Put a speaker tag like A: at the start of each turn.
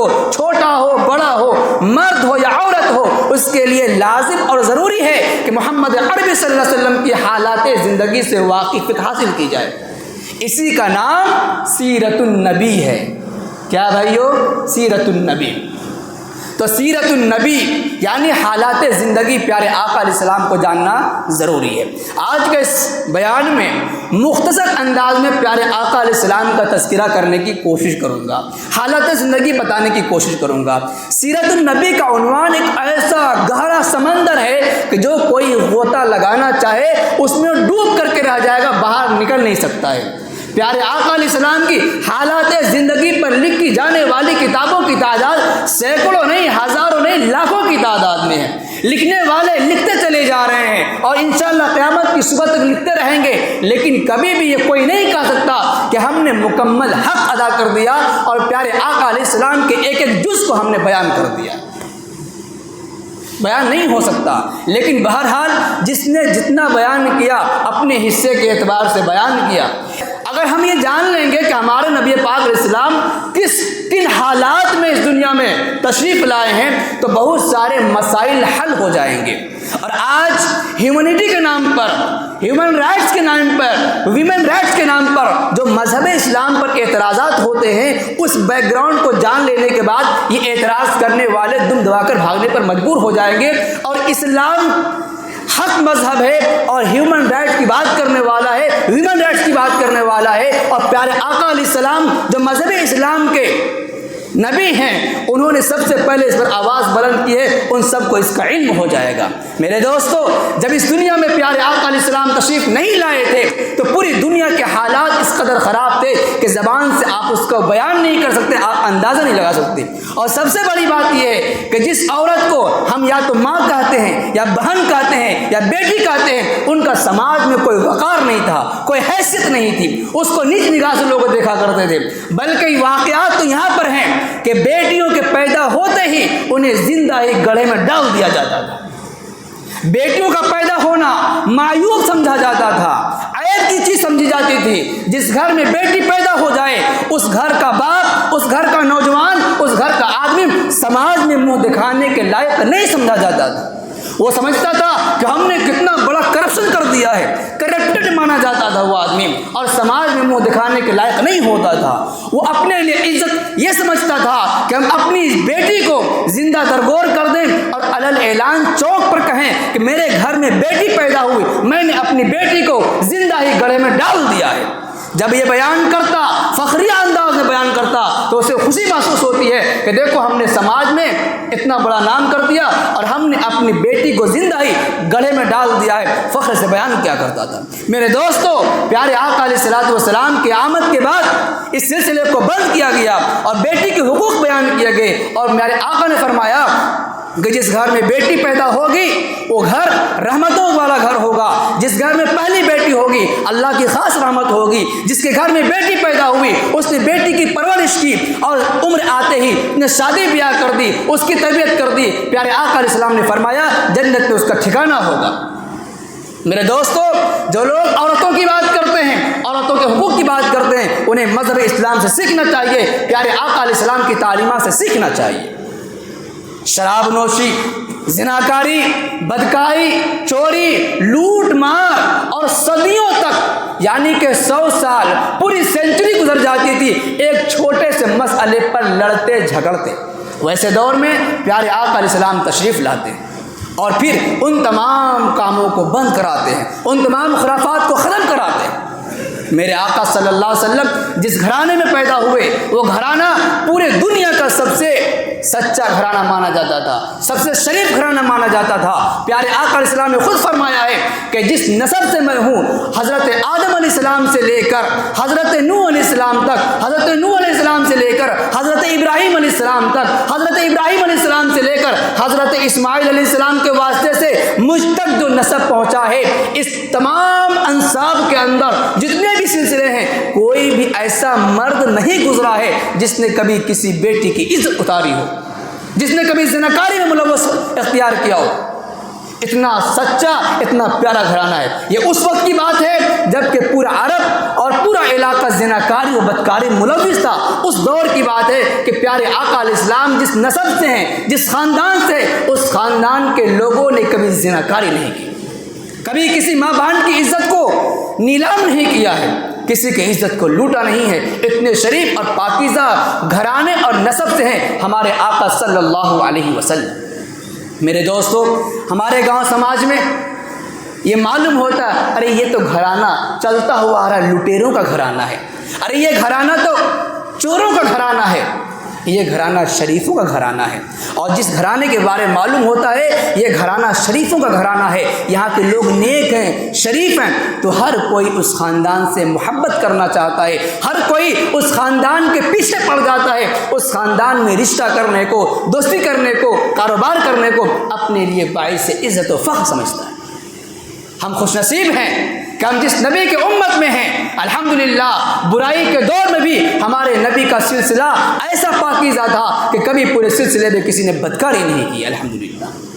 A: ہو، چھوٹا ہو بڑا ہو، مرد ہو یا عورت ہو، اس کے لیے لازم اور ضروری ہے کہ محمد عربی صلی اللہ علیہ وسلم کی حالات زندگی سے واقفیت حاصل کی جائے۔ اسی کا نام سیرت النبی ہے۔ کیا بھائیو؟ سیرت النبی۔ تو سیرت النبی یعنی حالات زندگی پیارے آقا علیہ السلام کو جاننا ضروری ہے۔ آج کے اس بیان میں مختصر انداز میں پیارے آقا علیہ السلام کا تذکرہ کرنے کی کوشش کروں گا، حالات زندگی بتانے کی کوشش کروں گا۔ سیرت النبی کا عنوان ایک ایسا گہرا سمندر ہے کہ جو کوئی غوطہ لگانا چاہے اس میں ڈوب کر کے رہ جائے گا، باہر نکل نہیں سکتا ہے۔ پیارے آقا علیہ السلام کی حالات زندگی پر لکھی جانے والی کتابوں کی تعداد سینکڑوں نہیں، ہزاروں نہیں، لاکھوں کی تعداد میں ہے۔ لکھنے والے لکھتے چلے جا رہے ہیں اور انشاءاللہ قیامت کی صبح تک لکھتے رہیں گے، لیکن کبھی بھی یہ کوئی نہیں کہہ سکتا کہ ہم نے مکمل حق ادا کر دیا اور پیارے آقا علیہ السلام کے ایک ایک جز کو ہم نے بیان کر دیا۔ بیان نہیں ہو سکتا، لیکن بہرحال جس نے جتنا بیان کیا اپنے حصے کے اعتبار سے بیان کیا۔ اگر ہم یہ جان لیں گے کہ ہمارے نبی پاک علیہ السلام کن حالات میں اس دنیا میں تشریف لائے ہیں تو بہت سارے مسائل حل ہو جائیں گے۔ اور آج ہیومنٹی کے نام پر، ہیومن رائٹس کے نام پر، ویمن رائٹس کے نام پر جو مذہب اسلام پر اعتراضات ہوتے ہیں، اس بیک گراؤنڈ کو جان لینے کے بعد یہ اعتراض کرنے والے دم دبا کر بھاگنے پر مجبور ہو جائیں گے۔ اور اسلام حق مذہب ہے اور ہیومن رائٹس کی بات کرنے والا ہے، ویمن رائٹس کی بات کرنے والا ہے، اور پیارے آقا علیہ السلام جو مذہب اسلام کے نبی ہیں، انہوں نے سب سے پہلے اس پر آواز بلند کی ہے، ان سب کو اس کا علم ہو جائے گا۔ میرے دوستو، جب اس دنیا میں پیارے آقا علیہ السلام تشریف نہیں لائے تھے تو پوری دنیا کے حالات اس قدر خراب تھے کہ زبان سے آپ اس کو بیان نہیں کر سکتے، آپ اندازہ نہیں لگا سکتے۔ اور سب سے بڑی بات یہ ہے کہ جس عورت کو ہم یا تو ماں کہتے ہیں یا بہن کہتے ہیں یا بیٹی کہتے ہیں، ان کا سماج میں کوئی وقار نہیں تھا، کوئی حیثیت نہیں تھی، اس کو نیچ نگاہ سے لوگ دیکھا کرتے تھے۔ بلکہ واقعات تو یہاں پر ہیں کہ بیٹیوں کے پیدا ہوتے ہی انہیں زندہ ایک گڑھے میں ڈال دیا جاتا تھا۔ بیٹیوں کا پیدا ہونا معیوب سمجھا جاتا تھا، عیب کی چیز سمجھی جاتی تھی۔ جس گھر میں بیٹی پیدا ہو جائے اس گھر کا باپ، اس گھر کا نوجوان، اس گھر کا آدمی سماج میں منہ دکھانے کے لائق نہیں سمجھا جاتا تھا۔ وہ سمجھتا تھا کہ ہم نے کتنا بڑا کرپشن کر دیا ہے، کرپٹڈ مانا جاتا تھا وہ آدمی، اور سماج میں منہ دکھانے کے لائق نہیں ہوتا تھا۔ وہ اپنے لیے عزت یہ سمجھتا تھا کہ ہم اپنی بیٹی کو زندہ درگور کر دیں اور علل اعلان چوک پر کہیں کہ میرے گھر میں بیٹی پیدا ہوئی، میں نے اپنی بیٹی کو زندہ ہی گڑھے میں ڈال دیا ہے۔ جب یہ بیان کرتا، فخریہ انداز میں بیان کرتا، تو اسے خوشی محسوس ہوتی ہے کہ دیکھو ہم نے سماج میں اتنا بڑا نام کر دیا اور ہم نے اپنی بیٹی کو زندہ ہی گڑھے میں ڈال دیا ہے، فخر سے بیان کیا کرتا تھا۔ میرے دوستو، پیارے آقا علیہ السلام کی آمد کے بعد اس سلسلے کو بند کیا گیا اور بیٹی کے حقوق بیان کیے گئے، اور میرے آقا نے فرمایا کہ جس گھر میں بیٹی پیدا ہوگی وہ گھر رحمتوں والا گھر ہوگا۔ جس گھر میں پہلی بیٹی ہوگی اللہ کی خاص رحمت ہوگی۔ جس کے گھر میں بیٹی پیدا ہوئی اس نے بیٹی کی پرورش کی اور عمر آتے ہی نے شادی بیاہ کر دی، اس کی تربیت کر دی۔ پیارے آقا علیہ السلام نے فرمایا جنت میں اس کا ٹھکانہ ہوگا۔ میرے دوستو، جو لوگ عورتوں کی بات کرتے ہیں، عورتوں کے حقوق کی بات کرتے ہیں، انہیں مذہب اسلام سے سیکھنا چاہیے، پیارے آقا علیہ السلام کی تعلیمات سے سیکھنا چاہیے۔ شراب نوشی، زناکاری، بدکاری، چوری، لوٹ مار، اور صدیوں تک یعنی کہ 100 سال، پوری سینچری گزر جاتی تھی ایک چھوٹے سے مسئلے پر لڑتے جھگڑتے۔ ویسے دور میں پیارے آقا علیہ السلام تشریف لاتے ہیں اور پھر ان تمام کاموں کو بند کراتے ہیں، ان تمام خرافات کو ختم کراتے ہیں۔ میرے آقا صلی اللہ علیہ وسلم جس گھرانے میں پیدا ہوئے وہ گھرانہ پورے دنیا کا سب سے سچا گھرانہ مانا جاتا تھا، سب سے شریف گھرانہ مانا جاتا تھا۔ پیارے آقا علیہ السلام نے خود فرمایا ہے کہ جس نسب سے میں ہوں، حضرت آدم علیہ السلام سے لے کر حضرت نوح علیہ السلام تک، حضرت نوح علیہ السلام سے لے کر حضرت ابراہیم علیہ السلام تک، حضرت ابراہیم علیہ السلام سے لے کر حضرت اسماعیل علیہ السلام کے واسطے سے مجھ تک جو نسب پہنچا ہے، اس تمام انساب کے اندر جتنے بھی سلسلے ہیں، کوئی بھی ایسا مرد نہیں گزرا ہے جس نے کبھی کسی بیٹی کی عزت اتاری ہو، جس نے کبھی زناکاری میں ملوث اختیار کیا ہو۔ اتنا سچا، اتنا پیارا گھرانہ ہے۔ یہ اس وقت کی بات ہے جب کہ پورا عرب اور پورا علاقہ زناکاری و بدکاری ملوث تھا۔ اس دور کی بات ہے کہ پیارے آقا علیہ السلام جس نسب سے ہیں، جس خاندان سے، اس خاندان کے لوگوں نے کبھی زناکاری نہیں کی، کبھی کسی ماں بہن کی عزت کو نیلام نہیں کیا ہے، کسی کی عزت کو لوٹا نہیں ہے۔ اتنے شریف اور پاکیزہ گھرانے اور نسب سے ہیں ہمارے آقا صلی اللہ علیہ وسلم۔ میرے دوستو، ہمارے گاؤں سماج میں یہ معلوم ہوتا ہے، ارے یہ تو گھرانہ چلتا ہوا آ رہا لٹیروں کا گھرانہ ہے، ارے یہ گھرانہ تو چوروں کا گھرانہ ہے، یہ گھرانہ شریفوں کا گھرانہ ہے۔ اور جس گھرانے کے بارے میں معلوم ہوتا ہے یہ گھرانہ شریفوں کا گھرانہ ہے، یہاں کے لوگ نیک ہیں، شریف ہیں، تو ہر کوئی اس خاندان سے محبت کرنا چاہتا ہے، ہر کوئی اس خاندان کے پیچھے پڑ جاتا ہے، اس خاندان میں رشتہ کرنے کو، دوستی کرنے کو، کاروبار کرنے کو اپنے لیے باعث عزت و فخر سمجھتا ہے۔ ہم خوش نصیب ہیں کہ ہم جس نبی کے امت میں ہیں، الحمدللہ برائی کے دور میں بھی ہمارے نبی کا سلسلہ ایسا پاکیزہ تھا کہ کبھی پورے سلسلے میں کسی نے بدکاری نہیں کی، الحمدللہ۔